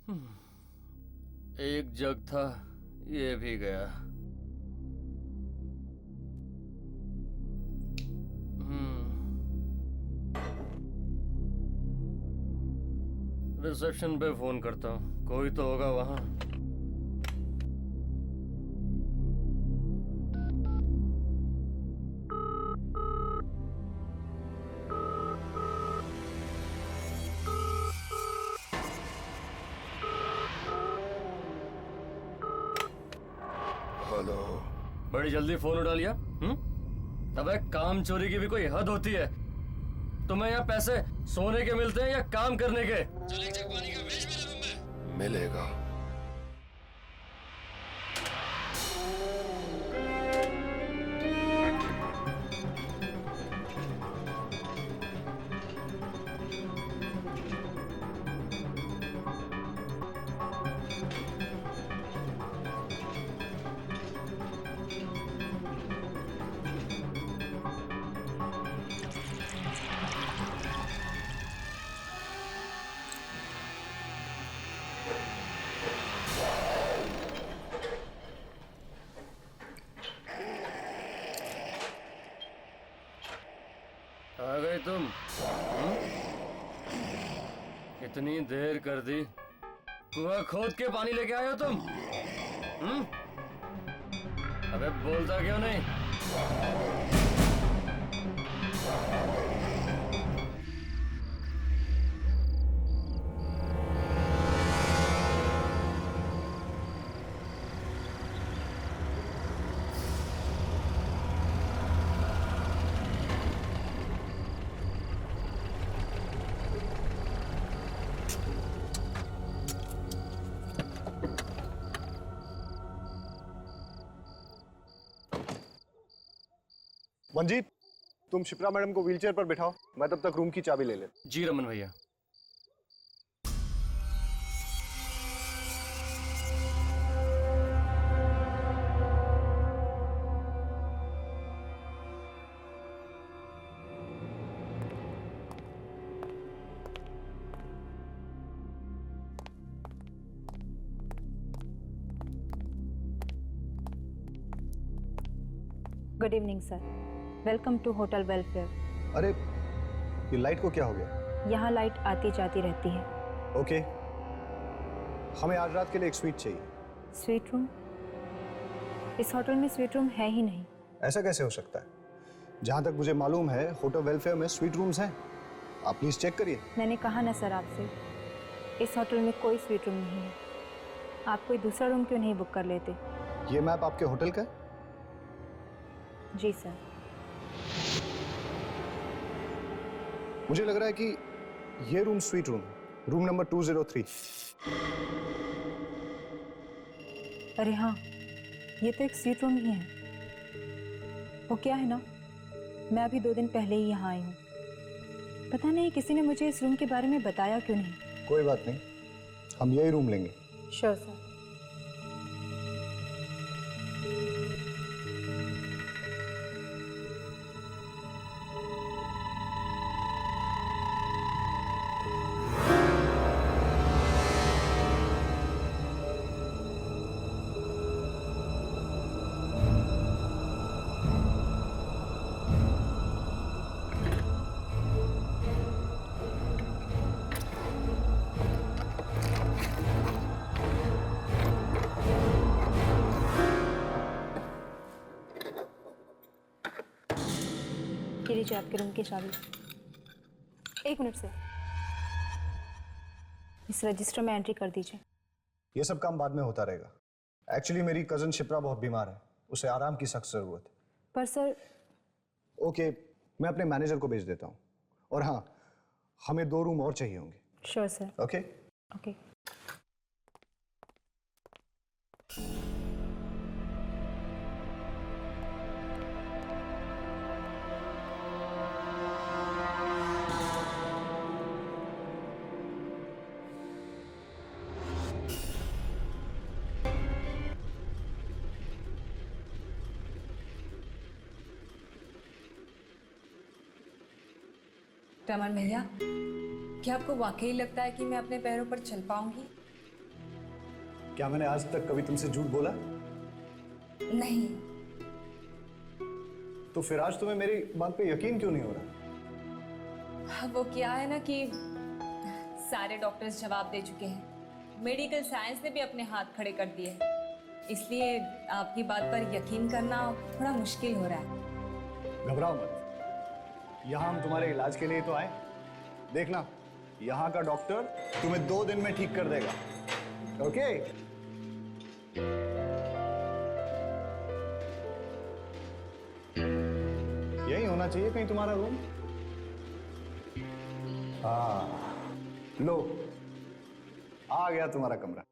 एक जग था, ये भी गया। रिसेप्शन पे फोन करता हूँ, कोई तो होगा वहां। हेलो। बड़ी जल्दी फोन उठा लिया। अबे काम चोरी की भी कोई हद होती है। तुम्हें यहाँ पैसे सोने के मिलते हैं या काम करने के? चल एक जग पानी का भेज मेरे रूम में। मिलेगा। आ गए तुम? इतनी देर कर दी, कुआं खोद के पानी लेके आए हो तुम? अबे बोलता क्यों नहीं? मंजीत, तुम शिप्रा मैडम को व्हीलचेयर पर बिठाओ, मैं तब तक रूम की चाबी ले ले। जी रमन भैया। Good evening sir, welcome to hotel welfare. अरे ये लाइट को क्या हो गया? यहाँ लाइट आती जाती रहती है। ओके, हमें आज रात के लिए एक स्वीट चाहिए। Suite room? इस होटल में स्वीट रूम है ही नहीं। ऐसा कैसे हो सकता है? जहाँ तक मुझे मालूम है होटल वेलफेयर में स्वीट रूम्स हैं। आप प्लीज चेक करिए। मैंने कहा ना सर आपसे, इस होटल में कोई स्वीट रूम नहीं है। आप कोई दूसरा रूम क्यों नहीं बुक कर लेते? ये मैप आपके होटल का है? जी सर। मुझे लग रहा है कि ये room suite room, room number 203। अरे हाँ, ये तो एक स्वीट रूम ही है। वो क्या है ना, मैं अभी 2 दिन पहले ही यहाँ आई हूँ। पता नहीं किसी ने मुझे इस रूम के बारे में बताया क्यों नहीं। कोई बात नहीं, हम यही रूम लेंगे। Sure sir. ये लीजिए आपके रूम की चाबी। 1 मिनट सर, इस रजिस्टर में एंट्री कर दीजिए। ये सब काम बाद में होता रहेगा। एक्चुअली मेरी कजन शिप्रा बहुत बीमार है, उसे आराम की सख्त जरूरत है। पर सर। ओके, मैं अपने मैनेजर को भेज देता हूँ। और हाँ, हमें 2 रूम और चाहिए होंगे। Sure sir. Okay okay. Raman भैया, क्या आपको वाकई लगता है कि मैं अपने पैरों पर चल पाऊंगी? क्या मैंने आज तक कभी तुमसे झूठ बोला? नहीं। तो फिर आज तुम्हें मेरी बात पे यकीन क्यों नहीं हो रहा? वो क्या है ना कि सारे डॉक्टर्स जवाब दे चुके हैं, मेडिकल साइंस ने भी अपने हाथ खड़े कर दिए, इसलिए आपकी बात पर यकीन करना थोड़ा मुश्किल हो रहा है। घबराओ मत, यहाँ हम तुम्हारे इलाज के लिए तो आए। देखना, यहाँ का डॉक्टर तुम्हें 2 दिन में ठीक कर देगा। ओके? यही होना चाहिए कहीं तुम्हारा रूम। हाँ, लो, आ गया तुम्हारा कमरा।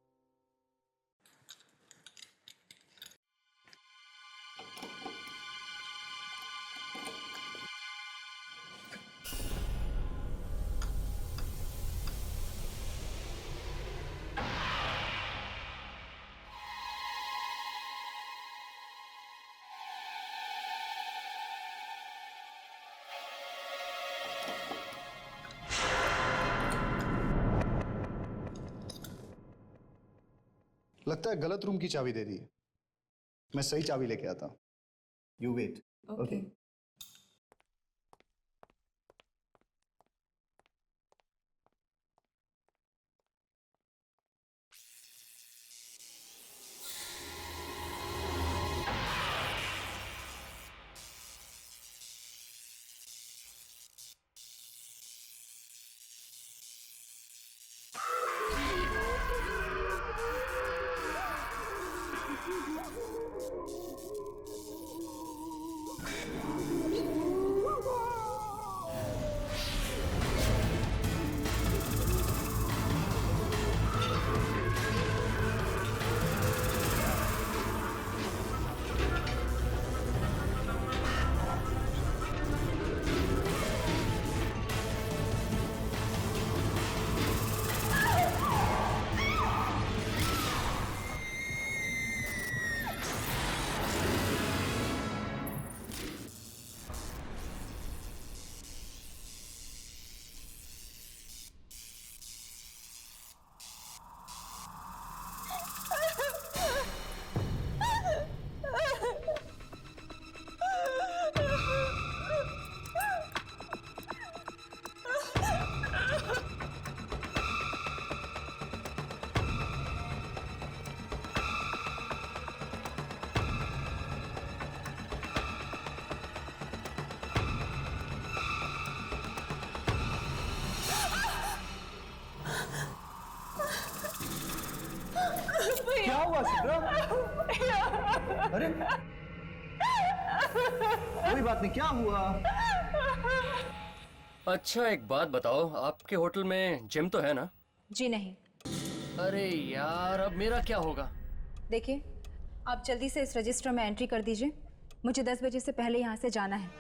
लगता है गलत रूम की चाबी दे दी है। मैं सही चाबी लेके आता हूं। You wait. ओके। क्या हुआ सिद्रा? अरे कोई बात नहीं, क्या हुआ? अच्छा एक बात बताओ, आपके होटल में जिम तो है ना? जी नहीं। अरे यार, अब मेरा क्या होगा? देखिए, आप जल्दी से इस रजिस्टर में एंट्री कर दीजिए। मुझे 10 बजे से पहले यहाँ से जाना है।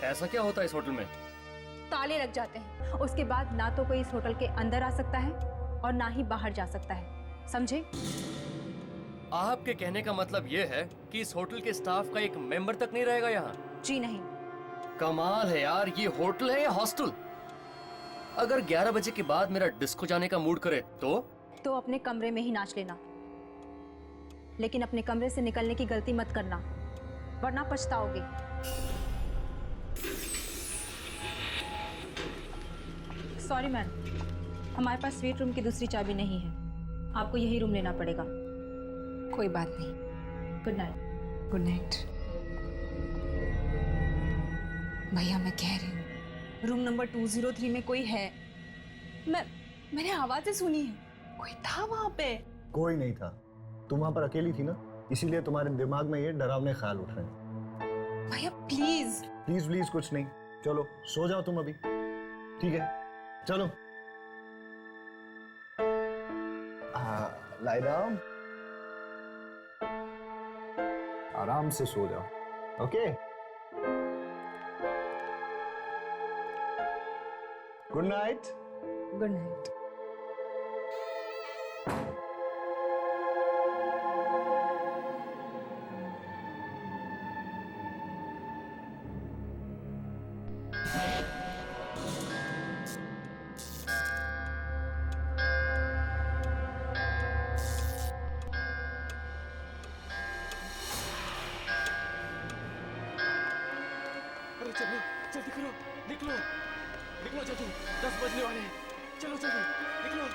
ऐसा क्या होता है इस होटल में? ताले लग जाते हैं, उसके बाद ना तो कोई इस होटल के अंदर आ सकता है और ना ही बाहर जा सकता है, समझे? आपके कहने का मतलब ये है कि इस होटल के स्टाफ का एक मेंबर तक नहीं रहेगा यहाँ? जी नहीं। कमाल है यार, ये होटल है या हॉस्टल? अगर 11 बजे के बाद मेरा डिस्को जाने का मूड करे तो अपने कमरे में ही नाच लेना, लेकिन अपने कमरे से निकलने की गलती मत करना, वरना पछताओगे। सॉरी मैम, हमारे पास स्वीट रूम की दूसरी चाबी नहीं है, आपको यही रूम लेना पड़ेगा। कोई बात नहीं। Good night. Good night. भैया मैं कह रही हूँ रूम नंबर 203 में कोई है। मैंने आवाजें सुनी है, कोई था वहां पे। कोई नहीं था, तुम वहां पर अकेली थी ना, इसीलिए तुम्हारे दिमाग में ये डरावने ख्याल उठ रहे हैं। भैया प्लीज। प्लीज प्लीज कुछ नहीं, चलो सो जाओ तुम अभी। ठीक है, चलो। लाई डाउन, आराम से सो जाओ। Okay, good night. Good night. निकलो निकलो जल्दी, 10 बजने वाले हैं। चलो चलो निकलो।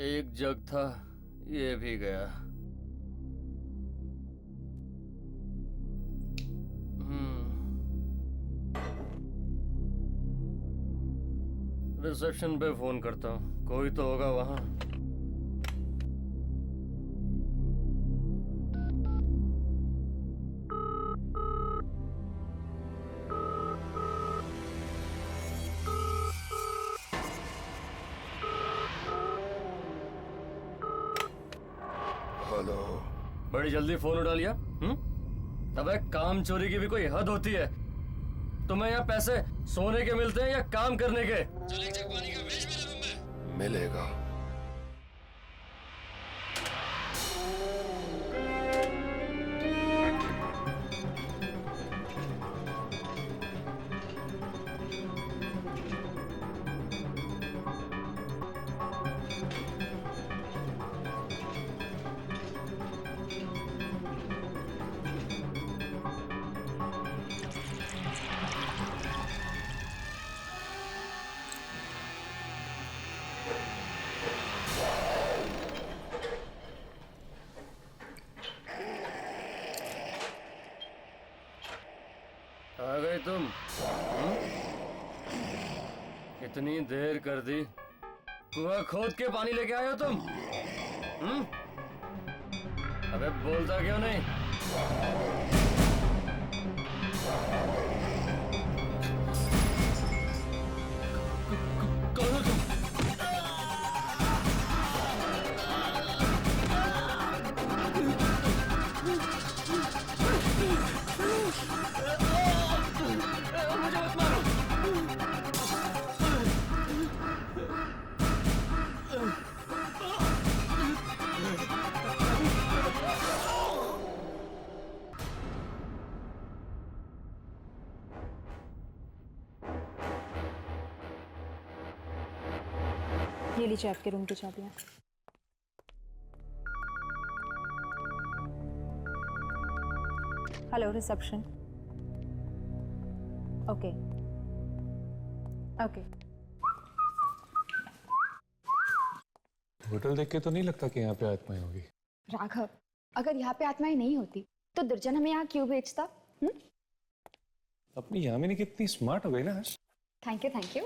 एक जग था, ये भी गया। रिसेप्शन पे फोन करता हूँ, कोई तो होगा वहां। हेलो। बड़ी जल्दी फोन उठा लिया। अबे काम चोरी की भी कोई हद होती है। तुम्हें यहाँ पैसे सोने के मिलते हैं या काम करने के? चल एक जग पानी का भेज मेरे रूम में। मिलेगा। आ गए तुम? इतनी देर कर दी, कुआं खोद के पानी लेके आए हो तुम? अबे बोलता क्यों नहीं? कौन हो तुम? मुझे मत मारो। ये लीजिए आपके रूम की चाबियाँ। Hello reception. Okay okay. Hotel देख के तो नहीं लगता कि यहाँ पे आत्माएं होगी। राघव, अगर यहाँ पे आत्माएं नहीं होती तो दुर्जन हमें यहाँ क्यों भेजता? अपनी यामिनी कितनी स्मार्ट हो गई ना आज। Thank you thank you.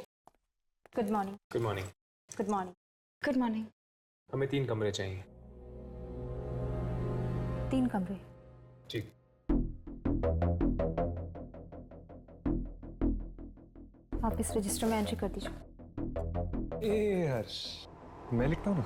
Good morning. Good morning. Good morning. Good morning. हमें 3 कमरे चाहिए। 3 कमरे। ठीक। आप इस रजिस्टर में एंट्री कर दीजिए। ए हर्ष, मैं लिखता हूँ ना।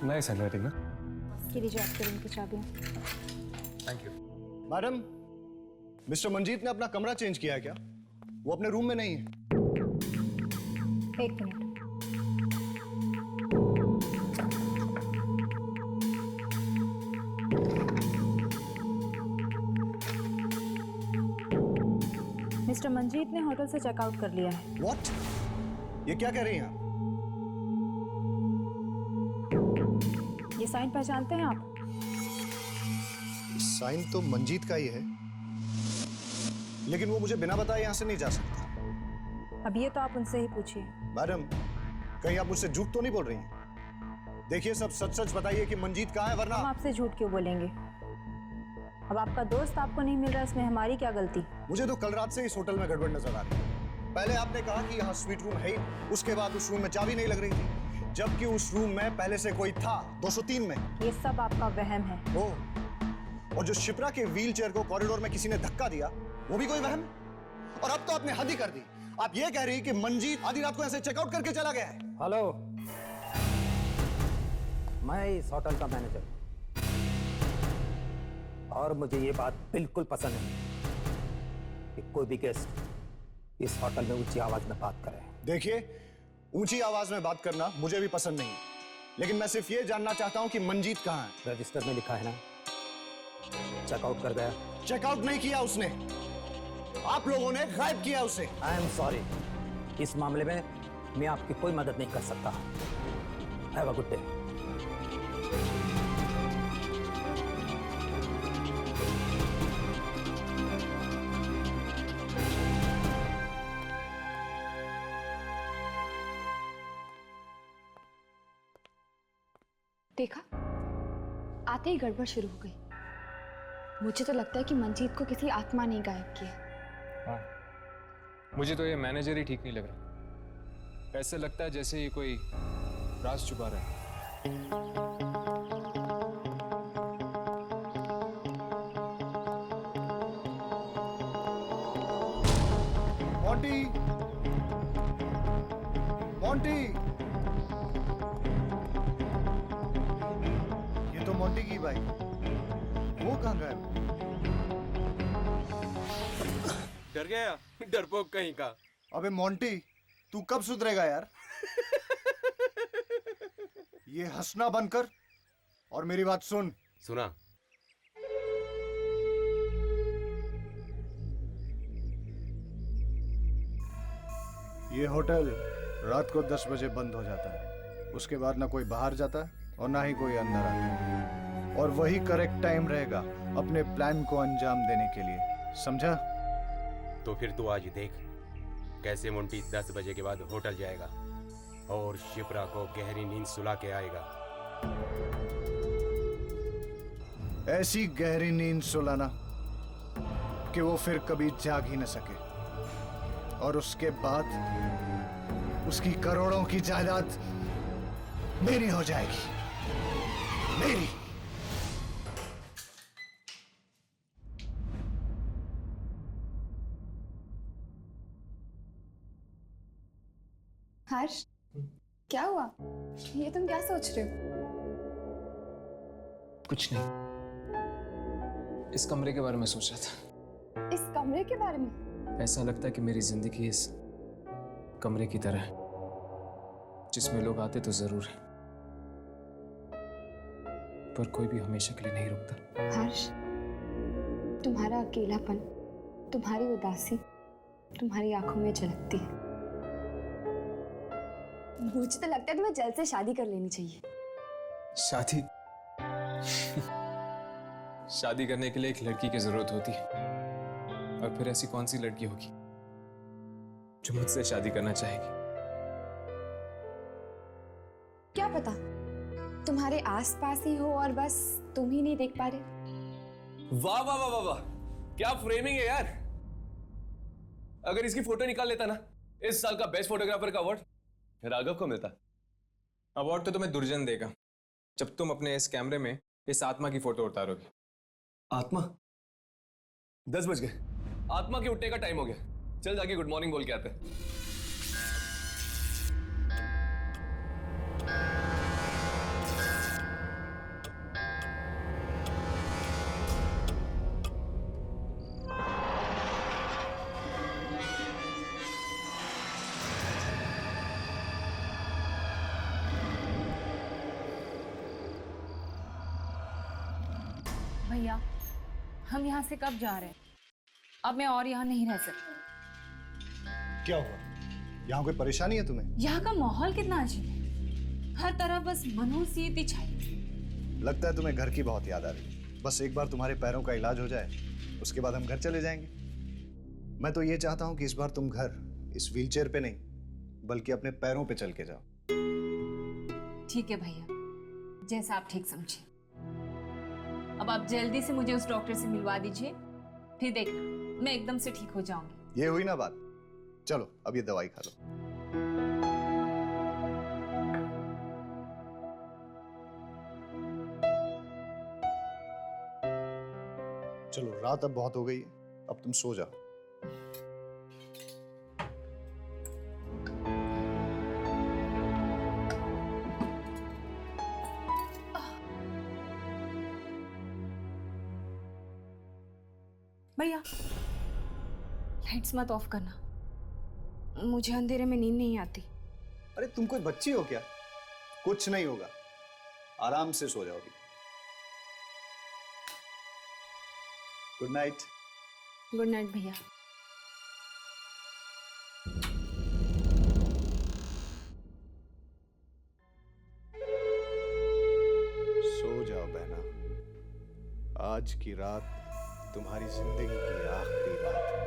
नाइस हैंडराइटिंग ना। ये लीजिए आपके रूम की चाबियाँ। Thank you. Madam, mister Manjeet ने अपना कमरा चेंज किया है क्या? वो अपने रूम में नहीं है। 1 मिनट। मिस्टर मंजीत ने होटल से चेकआउट कर लिया है। What? ये क्या कह रही हैं आप? ये साइन पहचानते हैं आप? साइन तो मंजीत का ही है, लेकिन वो मुझे बिना बताए यहां से नहीं जा सकता। अब ये तो आप उनसे ही पूछिए। मैडम, कहीं आप मुझसे झूठ तो नहीं बोल रही हैं? देखिए, सब सच सच बताइए कि मंजीत कहाँ है, वरना हम आपसे झूठ क्यों बोलेंगे? अब आपका दोस्त आपको नहीं मिल रहा, इसमें हमारी क्या गलती? मुझे तो कल रात से इस होटल में गड़बड़ नजर आ रही है। पहले आपने कहा कि यहाँ स्वीट रूम है ही, उसके बाद उस रूम में चाबी नहीं लग रही थी, जबकि उस रूम में पहले से कोई था 203 में। ये सब आपका वहम है। और जो शिप्रा के व्हील चेयर को कॉरिडोर में किसी ने धक्का दिया, वो भी कोई वहम? और अब तो आपने हद ही कर दी। आप ये कह रही कि मंजीत आधी रात को ऐसे चेकआउट करके चला गया है? हेलो, मैं इस होटल का मैनेजर। और मुझे ये बात बिल्कुल पसंद है कि कोई भी गेस्ट इस होटल में ऊंची आवाज में बात करे। देखिए, ऊंची आवाज में बात करना मुझे भी पसंद नहीं, लेकिन मैं सिर्फ ये जानना चाहता हूं कि मंजीत कहाँ है। रजिस्टर में लिखा है ना, चेकआउट कर गया। चेकआउट नहीं किया उसने, आप लोगों ने गायब किया उसे। आई एम सॉरी, इस मामले में मैं आपकी कोई मदद नहीं कर सकता। Have a good day. देखा, आते ही गड़बड़ शुरू हो गई। मुझे तो लगता है कि मंजीत को किसी आत्मा ने गायब किया। हाँ, मुझे तो ये मैनेजर ही ठीक नहीं लग रहा। ऐसा लगता है जैसे ये कोई राज छुपा रहा है। मोंटी, मोंटी, ये तो मोंटी की बाइक, वो कहाँ गायब? डर गया, डरपोक कहीं का। अबे मोंटी, तू कब सुधरेगा यार? ये हंसना बंद कर और मेरी बात सुन। सुना। ये होटल रात को 10 बजे बंद हो जाता है। उसके बाद ना कोई बाहर जाता और ना ही कोई अंदर आता, और वही करेक्ट टाइम रहेगा अपने प्लान को अंजाम देने के लिए, समझा? तो फिर तू आज देख कैसे मोंटी 10 बजे के बाद होटल जाएगा और शिप्रा को गहरी नींद सुला के आएगा। ऐसी गहरी नींद सुलाना कि वो फिर कभी जाग ही न सके, और उसके बाद उसकी करोड़ों की जायदाद मेरी हो जाएगी, मेरी। हर्ष, क्या हुआ? ये तुम क्या सोच रहे हो? कुछ नहीं, इस कमरे के बारे में सोच रहा था। इस कमरे के बारे में? ऐसा लगता है कि मेरी जिंदगी इस कमरे की तरह है, जिसमें लोग आते तो जरूर है, पर कोई भी हमेशा के लिए नहीं रुकता। हर्ष, तुम्हारा अकेलापन, तुम्हारी उदासी तुम्हारी आंखों में झलकती है। मुझे तो लगता है तुम्हें जल्द से शादी कर लेनी चाहिए। शादी? शादी करने के लिए एक लड़की की जरूरत होती है, और फिर ऐसी कौन सी लड़की होगी जो मुझसे शादी करना चाहेगी? क्या पता तुम्हारे आसपास ही हो और बस तुम ही नहीं देख पा रहे। वाह वाह वाह वाह वाह, क्या फ्रेमिंग है यार। अगर इसकी फोटो निकाल लेता ना, इस साल का बेस्ट फोटोग्राफर का अवार्ड राघव को मिलता। अवार्ड तो तुम्हें दुर्जन देगा जब तुम अपने इस कैमरे में इस आत्मा की फोटो उतारोगे। आत्मा? 10 बज गए, आत्मा के उठने का टाइम हो गया। चल जाके गुड मॉर्निंग बोल के आते हैं। भैया, हम यहाँ से कब जा रहे हैं? अब मैं और यहाँ नहीं रह सकती। क्या हुआ? यहाँ कोई परेशानी है तुम्हें? यहाँ का माहौल कितना अजीब है, हर तरफ बस मनहूसियत छाई। लगता है तुम्हें घर की बहुत याद आ रही है। बस एक बार तुम्हारे पैरों का इलाज हो जाए, उसके बाद हम घर चले जाएंगे। मैं तो ये चाहता हूँ कि इस बार तुम घर इस व्हीलचेयर पे नहीं, बल्कि अपने पैरों पे चल के जाओ। ठीक है भैया, जैसा आप ठीक समझे। अब आप जल्दी से मुझे उस डॉक्टर से मिलवा दीजिए, फिर देखना मैं एकदम से ठीक हो जाऊंगी। ये हुई ना बात। चलो अब ये दवाई खा लो। चलो, रात अब बहुत हो गई है, अब तुम सो जाओ। भैया लाइट्स मत ऑफ करना, मुझे अंधेरे में नींद नहीं आती। अरे तुम कोई बच्ची हो क्या? कुछ नहीं होगा, आराम से सो जाओगी। Good night. गुड नाइट भैया। सो जाओ बहना, आज की रात तुम्हारी जिंदगी की आखिरी रात है।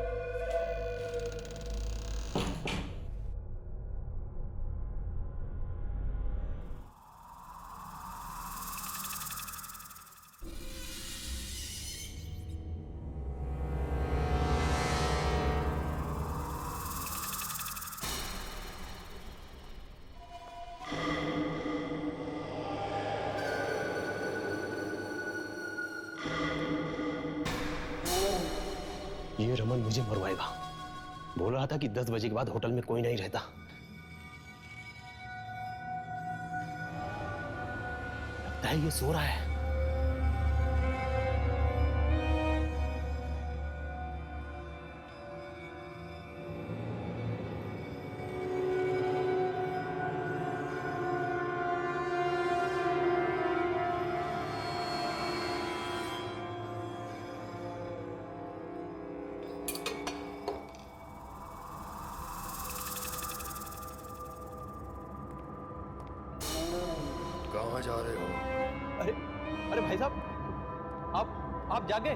ये रमन मुझे मरवाएगा। बोल रहा था कि 10 बजे के बाद होटल में कोई नहीं रहता। लगता है ये सो रहा है। कहाँ जा रहे हो? अरे अरे भाई साहब, आप जागे?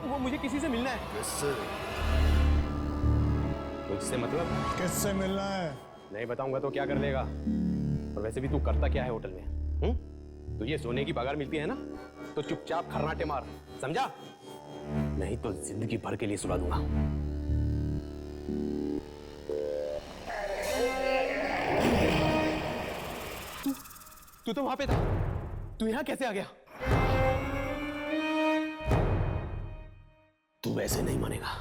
वो मुझे किसी से मिलना है। किससे? मुझसे मतलब? किससे मिलना है? नहीं बताऊंगा तो क्या कर लेगा? और वैसे भी तू करता क्या है होटल में? तुझे सोने की पगार मिलती है ना, तो चुपचाप खर्राटे मार, समझा? नहीं तो जिंदगी भर के लिए सुला दूंगा। तू तो वहां पे था, तू यहां कैसे आ गया? तू वैसे नहीं मानेगा।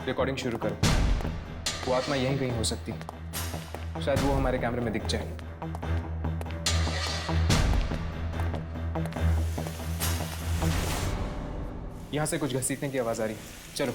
रिकॉर्डिंग शुरू करो। वो आत्मा यहीं कहीं हो सकती है, शायद वो हमारे कैमरे में दिख जाए। यहां से कुछ घसीटने की आवाज आ रही है, चलो।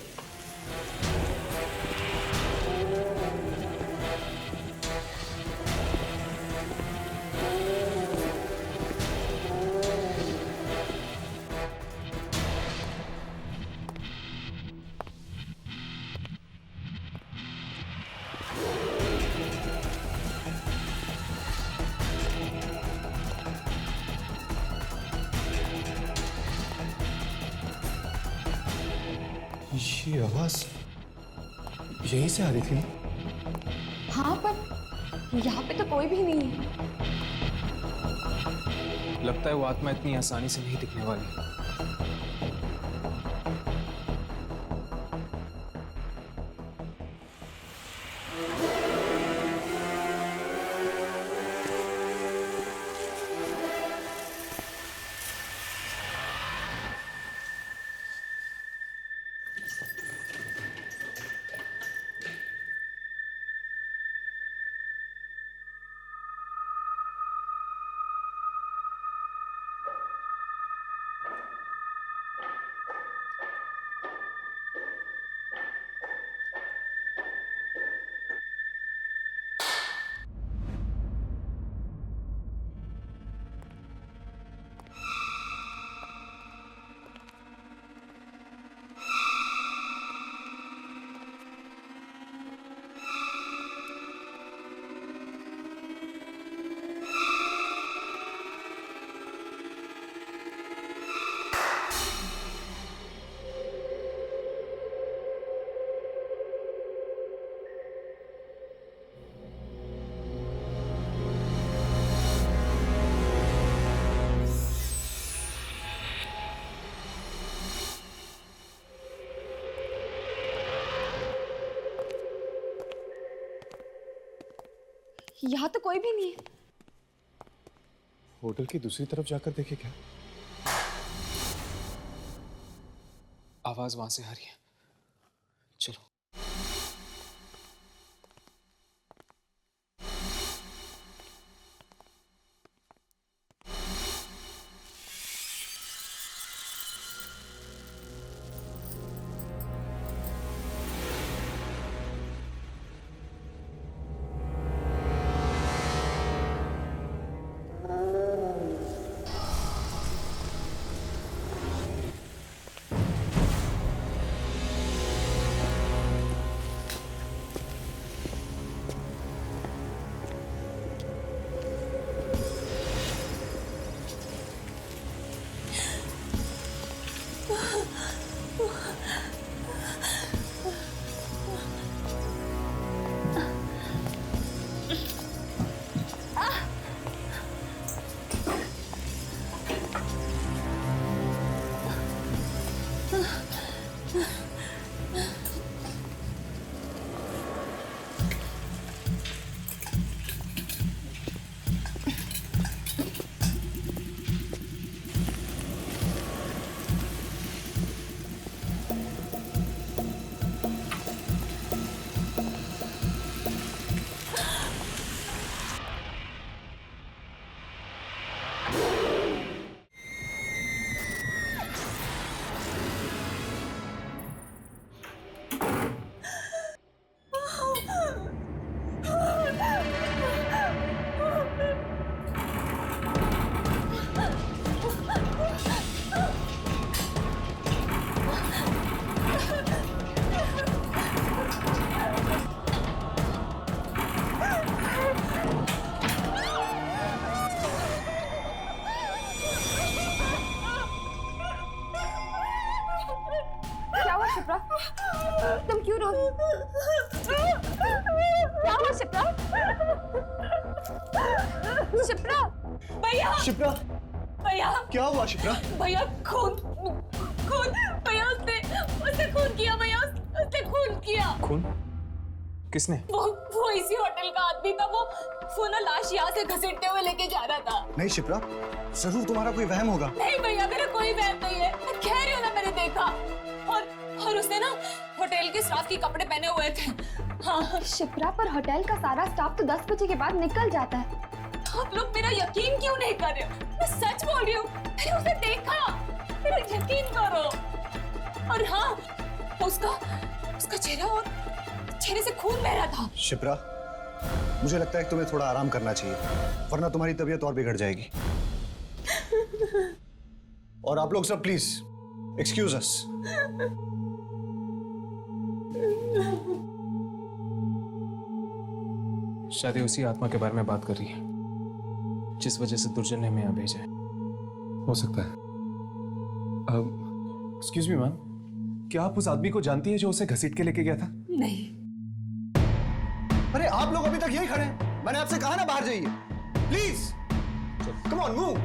ये आवाज यहीं से आ रही थी ना? हाँ, पर यहाँ पे तो कोई भी नहीं है। लगता है वो आत्मा इतनी आसानी से नहीं दिखने वाली। यहाँ तो कोई भी नहीं है। होटल की दूसरी तरफ जाकर देखे क्या? आवाज वहां से आ रही है, चलो। शिप्रा, तुम क्यों रो रही? क्या हुआ शिप्रा? शिप्रा, भैया, शिप्रा, भैया, क्या हुआ शिप्रा? भैया खून, खून, भैया उसने खून किया, भैया उसने खून किया। खून? किसने? वो इसी होटल का आदमी था। वो ना लाश यहाँ से घसीटते हुए लेके जा रहा था। नहीं शिप्रा, जरूर तुम्हारा कोई वहम होगा। नहीं भैया, मेरा कोई वहम नहीं है। मैं कह रही हूँ ना, मैंने देखा। और उसने ना होटल के स्टाफ के कपड़े पहने हुए थे। हाँ, शिप्रा, पर होटल का सारा स्टाफ तो 10 बजे के बाद निकल जाता है। आप लोग मेरा यकीन क्यों नहीं कर रहे हो? मैं सच बोल रही हूँ, मैंने उसे देखा, मेरा यकीन करो। और हाँ, उसका चेहरा और चेहरे से खून बह रहा था। शिप्रा, मुझे लगता है कि तुम्हें थोड़ा आराम करना चाहिए, वरना तुम्हारी तबीयत और बिगड़ जाएगी। और आप लोग सब प्लीज एक्सक्यूज अस। शायद उसी आत्मा के बारे में बात कर रही है जिस वजह से दुर्जन ने हमें यहाँ भेजा है। हो सकता है। एक्सक्यूज मी मैम, क्या आप उस आदमी को जानती है जो उसे घसीट के लेके गया था? नहीं। अरे आप लोग अभी तक यही खड़े हैं? मैंने आपसे कहा ना बाहर जाइए। Please come on, move.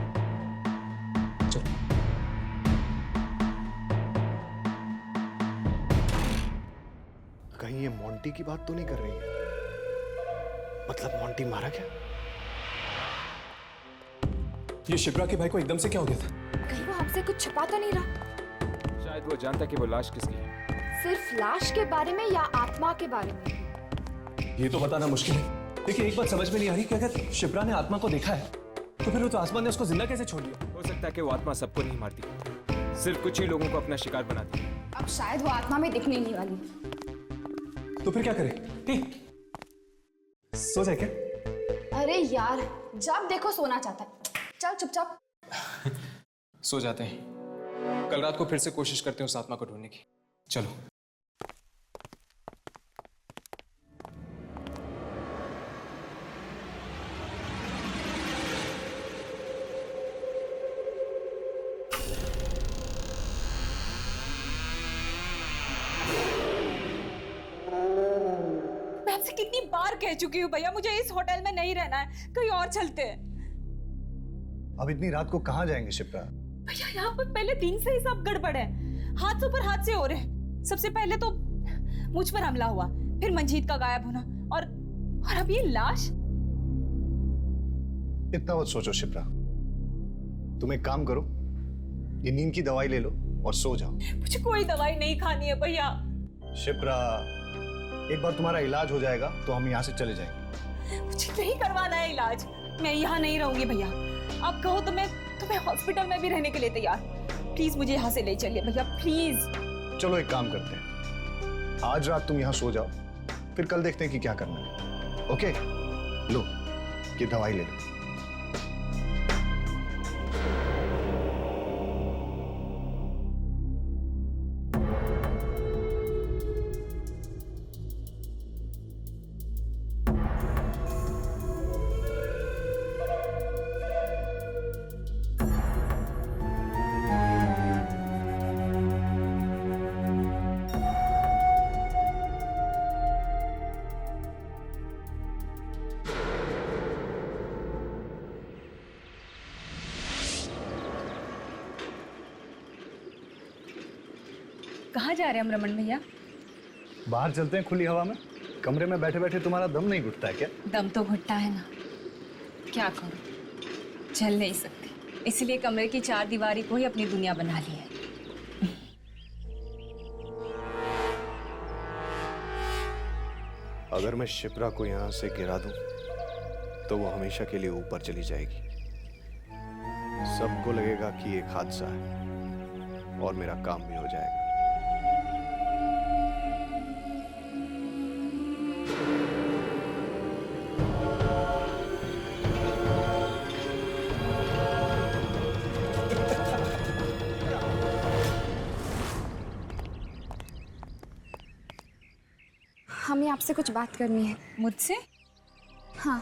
कहीं ये मोंटी की बात तो नहीं कर रही है? मतलब मोंटी मारा क्या? ये शिप्रा के भाई को एकदम से क्या हो गया था? कहीं वो हमसे कुछ छुपा तो नहीं रहा? शायद वो जानता कि वो लाश किसकी है। सिर्फ लाश के बारे में या आत्मा के बारे में? ये तो बताना मुश्किल है। देखिए, एक बात समझ में नहीं आ रही कि अगर शिप्रा ने आत्मा को देखा है तो फिर वो तो आसमान ने उसको जिंदा कैसे छोड़ दिया? हो सकता है कि वो आत्मा सबको नहीं मारती, सिर्फ कुछ ही लोगों को अपना शिकार बनाती है। अब शायद वो आत्मा में दिखने नहीं वाली। तो फिर क्या करें? सो जाए क्या? अरे यार, जब देखो सोना चाहता है। चल चुपचाप सो जाते हैं। कल रात को फिर से कोशिश करते हैं उस आत्मा को ढूंढने की। चलो। मैं आपसे कितनी बार कह चुकी हूँ भैया, मुझे इस होटल में नहीं रहना है, कहीं और चलते हैं। अब इतनी रात को कहाँ जाएंगे शिप्रा? भैया यहाँ पर पहले दिन से ही सब गड़बड़ है, हाथ पर हाथ से हो रहे हैं। सबसे पहले तो मुझ पर हमला हुआ, फिर मंजीत का गायब होना, और अब ये लाश। इतना मत सोचो शिप्रा, तुम एक काम करो, ये नींद की दवाई ले लो और सो जाओ। मुझे कोई दवाई नहीं खानी है भैया। शिप्रा, एक बार तुम्हारा इलाज हो जाएगा तो हम यहाँ से चले जाएंगे। मुझे नहीं करवाना है इलाज, मैं यहाँ नहीं रहूंगी भैया। आप कहो तो मैं तुम्हें हॉस्पिटल में भी रहने के लिए तैयार। प्लीज मुझे यहाँ से ले चलिए भैया, प्लीज। चलो एक काम करते हैं, आज रात तुम यहाँ सो जाओ, फिर कल देखते हैं कि क्या करना है। ओके, लो ये दवाई ले लो। कहाँ जा रहे हैं हम रमन भैया? बाहर चलते हैं खुली हवा में। कमरे में बैठे बैठे तुम्हारा दम नहीं घुटता है क्या? दम तो घुटता है ना, क्या करूं, चल नहीं सकती, इसलिए कमरे की चार दीवारी को ही अपनी दुनिया बना ली है। अगर मैं शिप्रा को यहाँ से गिरा दूं तो वो हमेशा के लिए ऊपर चली जाएगी। सबको लगेगा कि एक हादसा है और मेरा काम भी हो जाएगा। हमें आपसे कुछ बात करनी है। मुझसे? हाँ,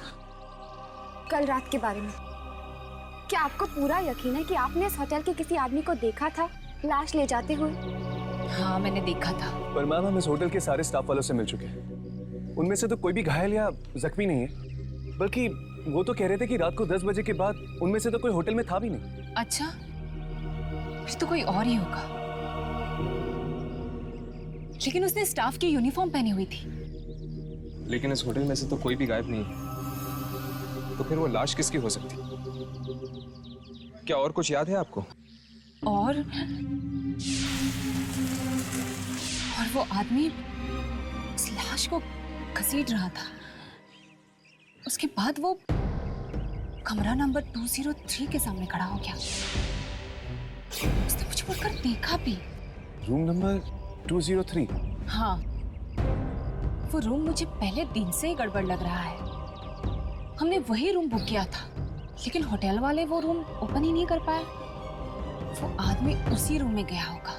कल रात के बारे में। क्या आपको पूरा यकीन है कि आपने इस होटल के किसी आदमी को देखा था लाश ले जाते हुए? हाँ, मैंने देखा था। पर मैम, हम इस होटल के सारे स्टाफ वालों से मिल चुके हैं। उनमें से तो कोई भी घायल या जख्मी नहीं है, बल्कि वो तो कह रहे थे कि रात को 10 बजे के बाद उनमें से तो कोई होटल में था भी नहीं। अच्छा, फिर तो कोई और ही होगा। लेकिन उसने स्टाफ की यूनिफॉर्म पहनी हुई थी। लेकिन इस होटल में से तो कोई भी गायब नहीं है, तो फिर वो लाश किसकी हो सकती? क्या और कुछ याद है आपको? और वो आदमी उस लाश को घसीट रहा था। उसके बाद वो कमरा नंबर 203 के सामने खड़ा हो गया। उसने मुझे मुड़कर देखा भी। Room number 203? हाँ, वो रूम मुझे पहले दिन से ही गड़बड़ लग रहा है। हमने वही रूम बुक किया था, लेकिन होटल वाले वो रूम ओपन ही नहीं कर पाए। वो आदमी उसी रूम में गया होगा।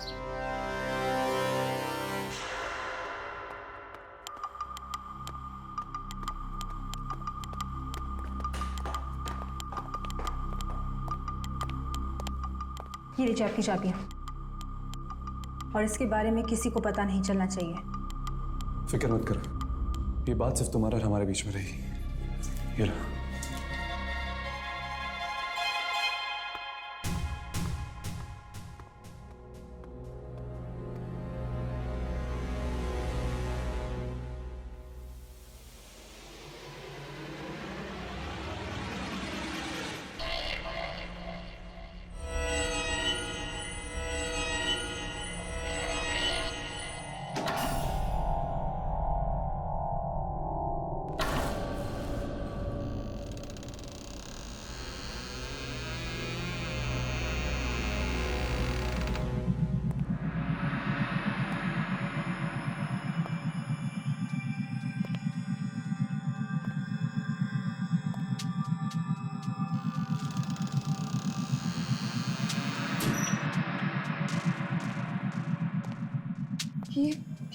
ये लीजिए आपकी चाबियाँ, और इसके बारे में किसी को पता नहीं चलना चाहिए। फिक्र मत करो, ये बात सिर्फ तुम्हारा और हमारे बीच में रहेगी। ये लो।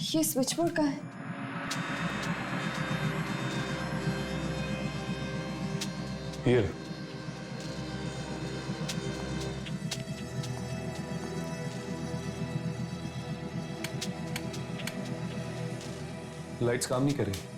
ये स्विच बोर्ड का है। ये लाइट्स काम नहीं कर रही।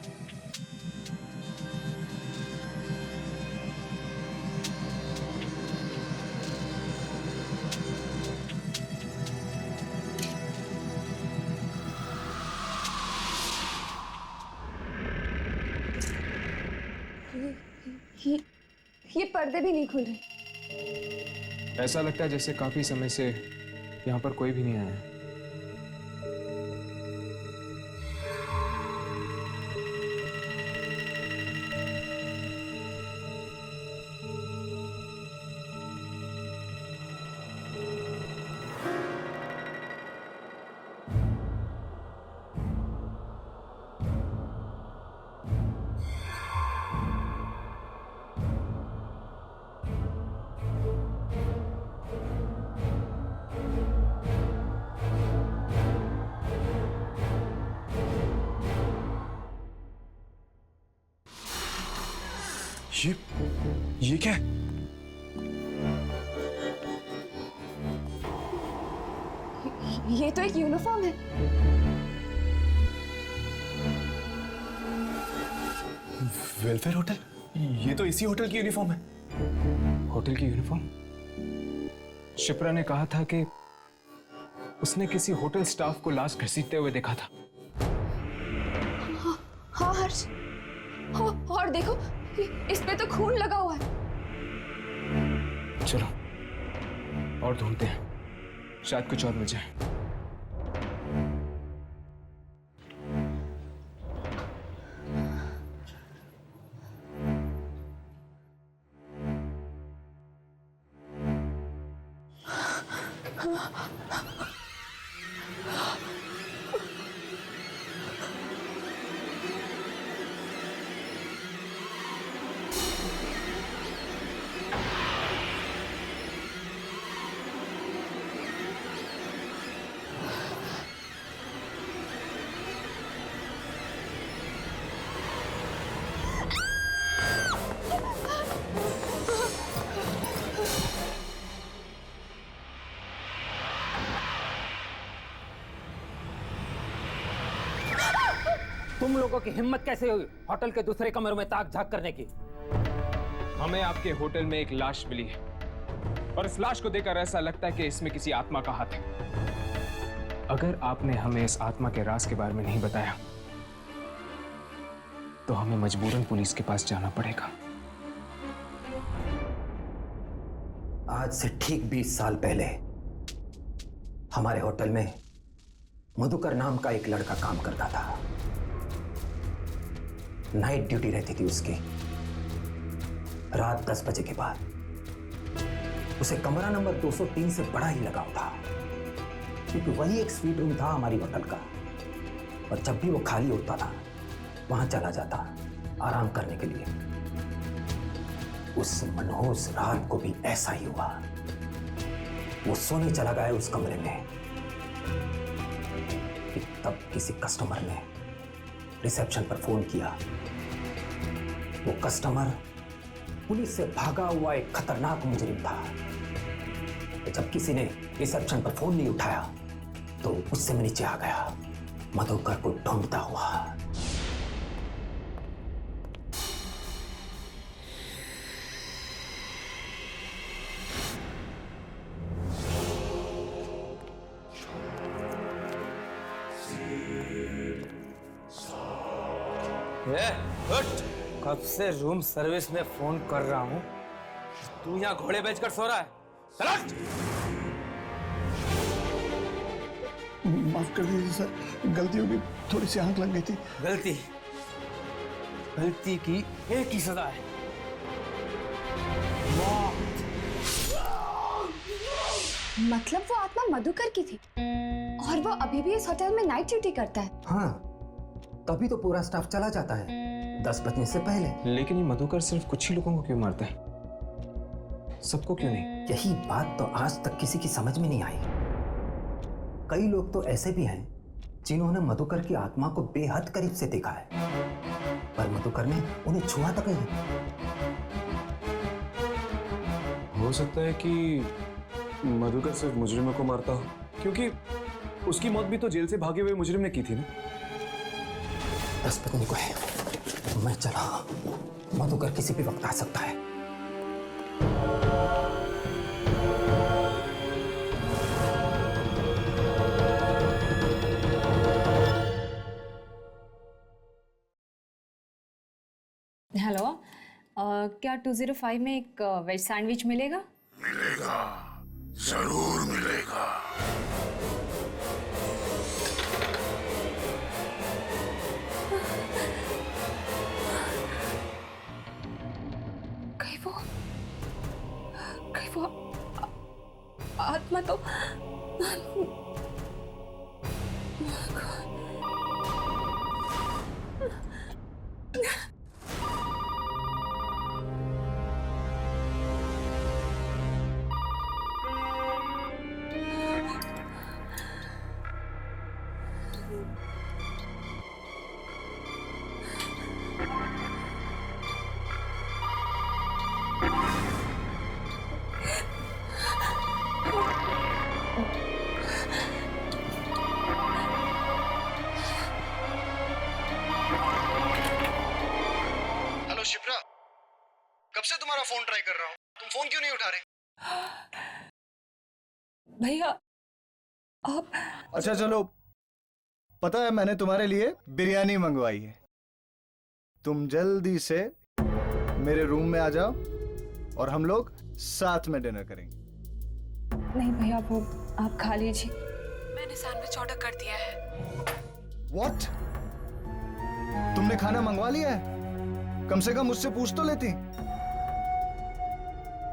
ये पर्दे भी नहीं खुल रहे। ऐसा लगता है जैसे काफी समय से यहाँ पर कोई भी नहीं आया है। ये क्या है? ये तो एक यूनिफॉर्म है। Welfare hotel? ये तो इसी होटल की यूनिफॉर्म है। होटल की यूनिफॉर्म? शिप्रा ने कहा था कि उसने किसी होटल स्टाफ को लाश घसीटते हुए देखा था। हाँ हर्ष, और देखो इस पे तो खून लगा हुआ है। चलो और ढूंढते हैं, शायद कुछ और मिल जाए। तुम लोगों की हिम्मत कैसे हुई होटल के दूसरे कमरे में ताक झांक करने की? हमें आपके होटल में एक लाश मिली है और इस लाश को देखकर ऐसा लगता है कि इसमें किसी आत्मा का हाथ है। अगर आपने हमें इस आत्मा के राज के बारे में नहीं बताया तो हमें मजबूरन पुलिस के पास जाना पड़ेगा। आज से ठीक 20 साल पहले हमारे होटल में मधुकर नाम का एक लड़का काम करता था। नाइट ड्यूटी रहती थी उसकी। रात 10 बजे के बाद उसे कमरा नंबर 203 से बड़ा ही लगाव था, क्योंकि वही एक स्वीट रूम था हमारी होटल का। और जब भी वो खाली होता था वहां चला जाता आराम करने के लिए। उस मनहूस रात को भी ऐसा ही हुआ। वो सोने चला गया उस कमरे में कि तब किसी कस्टमर ने रिसेप्शन पर फोन किया। वो कस्टमर पुलिस से भागा हुआ एक खतरनाक मुजरिम था। जब किसी ने रिसेप्शन पर फोन नहीं उठाया तो उससे मैं नीचे आ गया, मधुकर को ढूंढता हुआ। कब से रूम सर्विस में फोन कर रहा हूँ, तू यहाँ घोड़े बेचकर सो रहा है? चल! माफ कर दीजिए सर, गलती हो गई, थोड़ी सी आंख लग गई थी। गलती की एक ही सजा है, मौत। मतलब वो आत्मा मधुकर की थी और वो अभी भी इस होटल में नाइट ड्यूटी करता है। हाँ, तभी तो पूरा स्टाफ चला जाता है 10 बजने से पहले। लेकिन ये मधुकर सिर्फ कुछ ही लोगों को क्यों मारता है, सबको क्यों नहीं? यही बात तो आज तक किसी की समझ में नहीं आई। कई लोग तो ऐसे भी हैं जिन्होंने मधुकर की आत्मा को बेहद करीब से देखा है, पर मधुकर ने उन्हें छुआ तक नहीं। हो सकता है कि मधुकर सिर्फ मुजरिमों को मारता हो, क्योंकि उसकी मौत भी तो जेल से भागे हुए मुजरिम ने की थी ना। 10 बजने को है, मैं चला। मधुकर किसी भी वक्त आ सकता है। हेलो, क्या 205 में एक वेज सैंडविच मिलेगा? मिलेगा, जरूर मिलेगा। कहीं वो आत्मा तो शिप्रा, कब से तुम्हारा फोन ट्राई कर रहा हूँ, तुम फोन क्यों नहीं उठा रहे? भैया आप... अच्छा चलो, पता है मैंने तुम्हारे लिए बिरयानी मंगवाई है। तुम जल्दी से मेरे रूम में आ जाओ और हम लोग साथ में डिनर करेंगे। नहीं भैया, वो आप खा लीजिए। मैंने सैंडविच ऑर्डर कर दिया है। What? तुमने खाना मंगवा लिया है? कम से कम मुझसे पूछ तो लेती।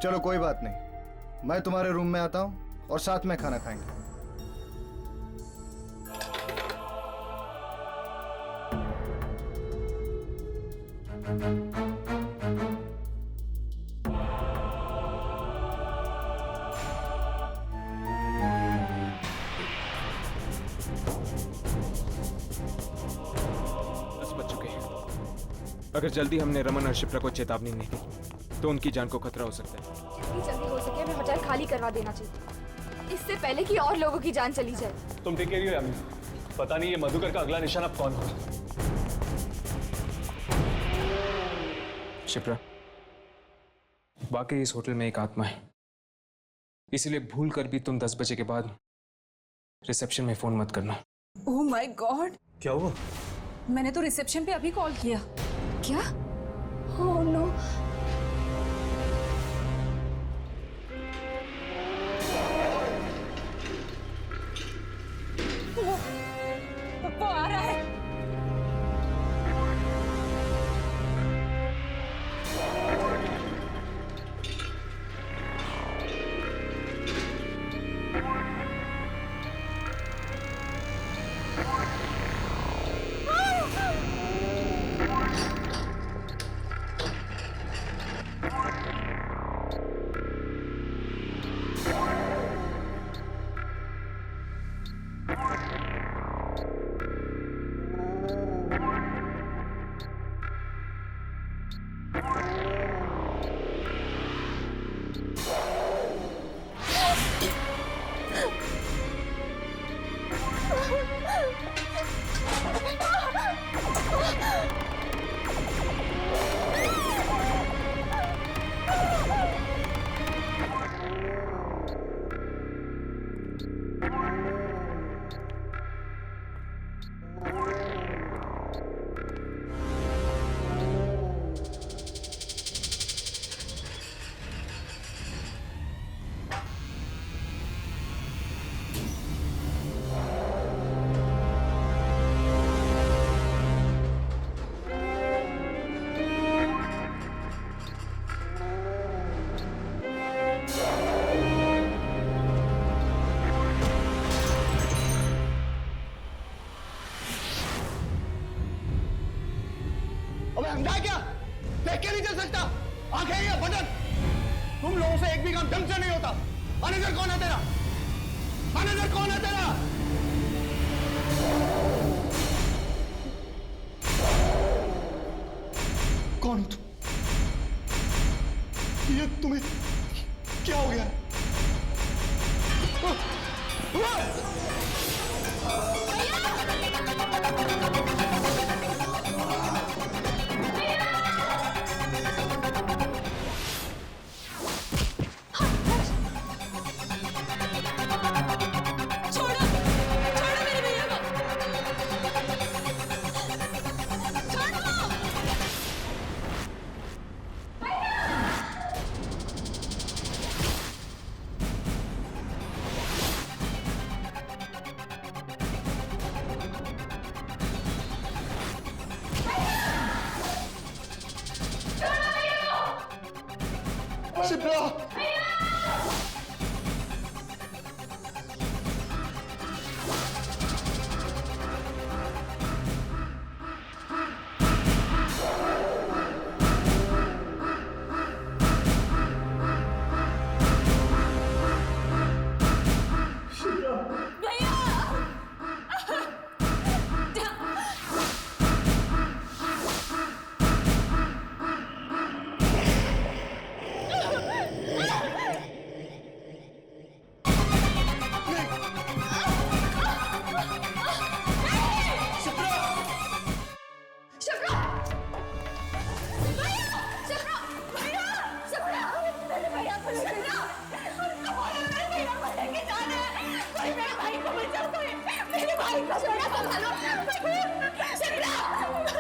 चलो कोई बात नहीं, मैं तुम्हारे रूम में आता हूं और साथ में खाना खाएंगे। अगर जल्दी हमने रमन और शिप्रा को चेतावनी नहीं दी तो उनकी जान को खतरा हो सकता है। जितनी जल्दी हो सके हमें होटल खाली करवा देना चाहिए, इससे पहले कि और लोगों की जान चली जाए। तुम ठीक कह रही हो यामी, पता नहीं ये मधुकर का अगला निशाना अब कौन होगा। शिप्रा, वाकई इस होटल में एक आत्मा है, इसीलिए भूल कर भी तुम 10 बजे के बाद रिसेप्शन में फोन मत करना। ओह माय गॉड, क्या हुआ? मैंने तो रिसेप्शन पे अभी कॉल किया। क्या? Oh no. वो आ रहा है। अबे अंधा क्या? देख के नहीं चल सकता? आंखें या बटन? तुम लोगों से एक भी काम ढंग से नहीं होता। मैनेजर कौन है तेरा? मैनेजर कौन है तेरा? कौन हो तुम? ये तुम्हें क्या हो गया? शिप्रा!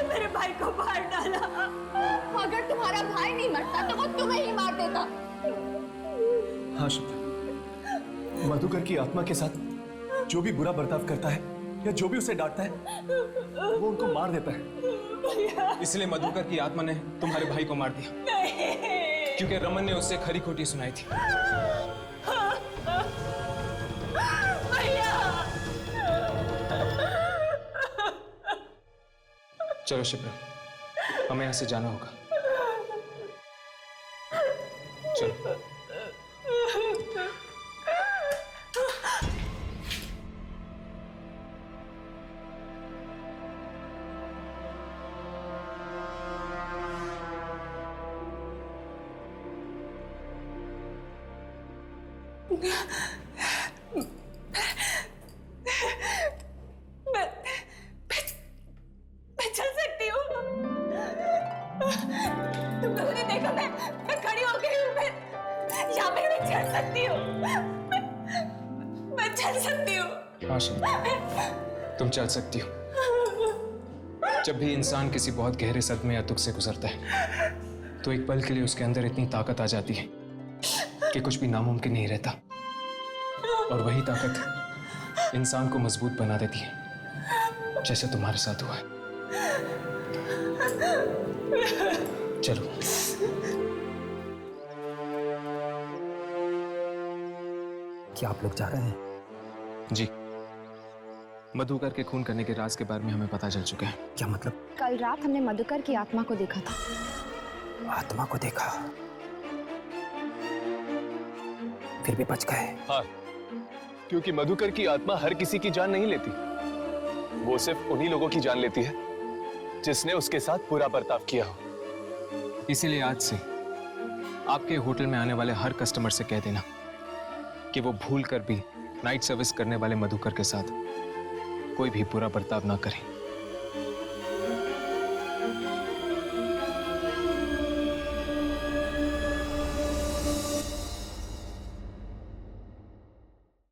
मेरे भाई को मार डाला। अगर तुम्हारा भाई नहीं मरता तो वो तुम्हें ही मार देता। हाँ शिप्रा, मधुकर की आत्मा के साथ जो भी बुरा बर्ताव करता है या जो भी उसे डांटता है वो उनको मार देता है। इसलिए मधुकर की आत्मा ने तुम्हारे भाई को मार दिया। क्योंकि रमन ने उससे खरी खोटी सुनाई थी। चलो शिप्रा, हमें यहाँ से जाना होगा। चलो। मैं चल सकती हूँ। तुम लोगों ने देखा मैं खड़ी हो गई हूँ। यहाँ पे मैं चल सकती हूँ। मैं चल सकती हूँ। हाँ शिप्रा, तुम चल सकती हो। जब भी इंसान किसी बहुत गहरे सदमे या दुख से गुजरता है तो एक पल के लिए उसके अंदर इतनी ताकत आ जाती है कि कुछ भी नामुमकिन नहीं रहता, और वही ताकत इंसान को मजबूत बना देती है। जैसे तुम्हारे साथ हुआ है। चलो। क्या आप लोग जा रहे हैं? जी, मधुकर के खून करने के राज के बारे में हमें पता चल चुका है। क्या मतलब? कल रात हमने मधुकर की आत्मा को देखा था। आत्मा को देखा, फिर भी बच गए। हाँ, क्योंकि मधुकर की आत्मा हर किसी की जान नहीं लेती, वो सिर्फ उन्हीं लोगों की जान लेती है जिसने उसके साथ बुरा बर्ताव किया हो। इसीलिए आज से आपके होटल में आने वाले हर कस्टमर से कह देना कि वो भूल कर भी नाइट सर्विस करने वाले मधुकर के साथ कोई भी बुरा बर्ताव ना करें।